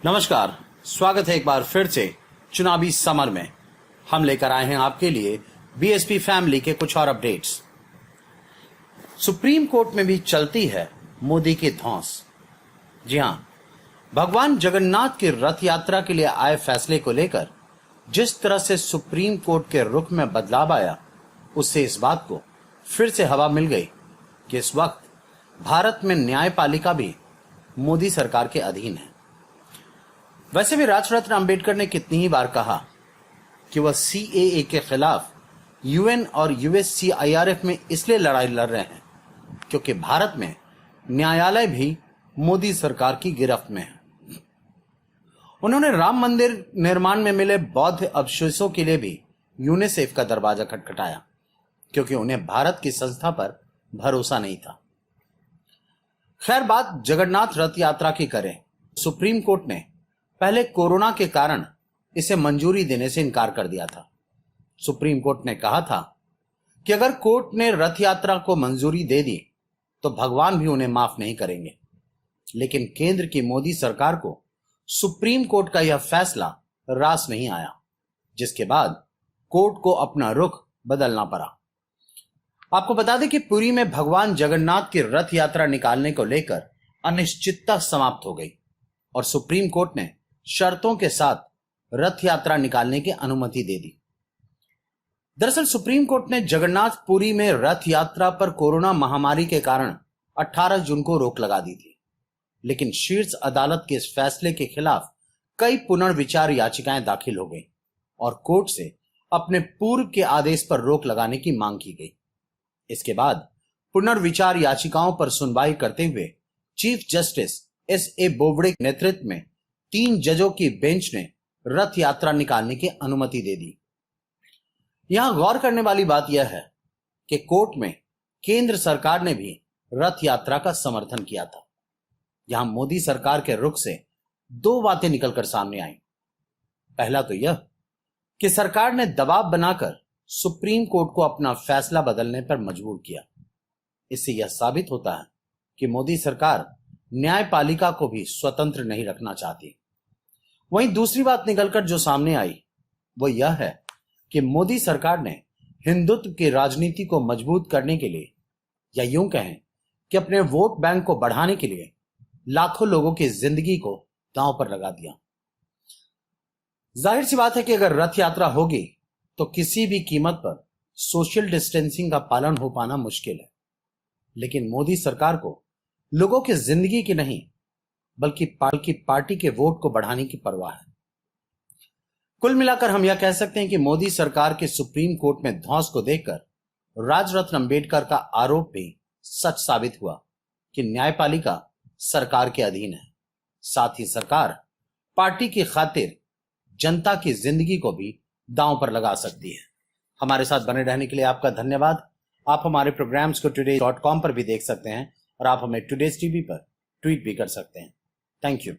नमस्कार, स्वागत है एक बार फिर से चुनावी समर में। हम लेकर आए हैं आपके लिए बीएसपी फैमिली के कुछ और अपडेट्स। सुप्रीम कोर्ट में भी चलती है मोदी की धौंस। जी हां, भगवान जगन्नाथ की रथ यात्रा के लिए आए फैसले को लेकर जिस तरह से सुप्रीम कोर्ट के रुख में बदलाव आया, उससे इस बात को फिर से हवा मिल गई कि इस वक्त भारत में न्यायपालिका भी मोदी सरकार के अधीन है। वैसे भी राजरत्न अंबेडकर ने कितनी ही बार कहा कि वह सीएए के खिलाफ यूएन और यूएससीआईआरएफ में इसलिए लड़ाई लड़ रहे हैं क्योंकि भारत में न्यायालय भी मोदी सरकार की गिरफ्त में है। उन्होंने राम मंदिर निर्माण में मिले बौद्ध अवशेषों के लिए भी यूनिसेफ का दरवाजा खटखटाया क्योंकि उन्हें भारत की संस्था पर भरोसा नहीं था। खैर, बात जगन्नाथ रथ यात्रा की करें। सुप्रीम कोर्ट ने पहले कोरोना के कारण इसे मंजूरी देने से इनकार कर दिया था। सुप्रीम कोर्ट ने कहा था कि अगर कोर्ट ने रथ यात्रा को मंजूरी दे दी तो भगवान भी उन्हें माफ नहीं करेंगे। लेकिन केंद्र की मोदी सरकार को सुप्रीम कोर्ट का यह फैसला रास नहीं आया, जिसके बाद कोर्ट को अपना रुख बदलना पड़ा। आपको बता दें कि पुरी में भगवान जगन्नाथ की रथ यात्रा निकालने को लेकर अनिश्चितता समाप्त हो गई और सुप्रीम कोर्ट ने शर्तों के साथ रथ यात्रा निकालने की अनुमति दे दी। दरअसल सुप्रीम कोर्ट ने जगन्नाथ पुरी में रथ यात्रा पर कोरोना महामारी के कारण 18 जून को रोक लगा दी थी, लेकिन शीर्ष अदालत के इस फैसले के खिलाफ कई पुनर्विचार याचिकाएं दाखिल हो गई और कोर्ट से अपने पूर्व के आदेश पर रोक लगाने की मांग की गई। इसके बाद पुनर्विचार याचिकाओं पर सुनवाई करते हुए चीफ जस्टिस एस.ए. बोबड़े के नेतृत्व में 3 जजों की बेंच ने रथ यात्रा निकालने की अनुमति दे दी। यहां गौर करने वाली बात यह है कि कोर्ट में केंद्र सरकार ने भी रथ यात्रा का समर्थन किया था। यहां मोदी सरकार के रुख से 2 बातें निकलकर सामने आई। पहला तो यह कि सरकार ने दबाव बनाकर सुप्रीम कोर्ट को अपना फैसला बदलने पर मजबूर किया। इससे यह साबित होता है कि मोदी सरकार न्यायपालिका को भी स्वतंत्र नहीं रखना चाहती। वहीं दूसरी बात निकलकर जो सामने आई वो यह है कि मोदी सरकार ने हिंदुत्व की राजनीति को मजबूत करने के लिए, या यूं कहें कि अपने वोट बैंक को बढ़ाने के लिए, लाखों लोगों की जिंदगी को दांव पर लगा दिया। जाहिर सी बात है कि अगर रथ यात्रा होगी तो किसी भी कीमत पर सोशल डिस्टेंसिंग का पालन हो पाना मुश्किल है। लेकिन मोदी सरकार को लोगों की जिंदगी की नहीं बल्कि पार्टी के वोट को बढ़ाने की परवाह है। कुल मिलाकर हम यह कह सकते हैं कि मोदी सरकार के सुप्रीम कोर्ट में धौंस को देखकर राजरत्न अंबेडकर का आरोप भी सच साबित हुआ कि न्यायपालिका सरकार के अधीन है। साथ ही सरकार पार्टी की खातिर जनता की जिंदगी को भी दांव पर लगा सकती है। हमारे साथ बने रहने के लिए आपका धन्यवाद। आप हमारे प्रोग्राम्स को today.com पर भी देख सकते हैं और आप हमें टुडेज टीवी पर ट्वीट भी कर सकते हैं। Thank you.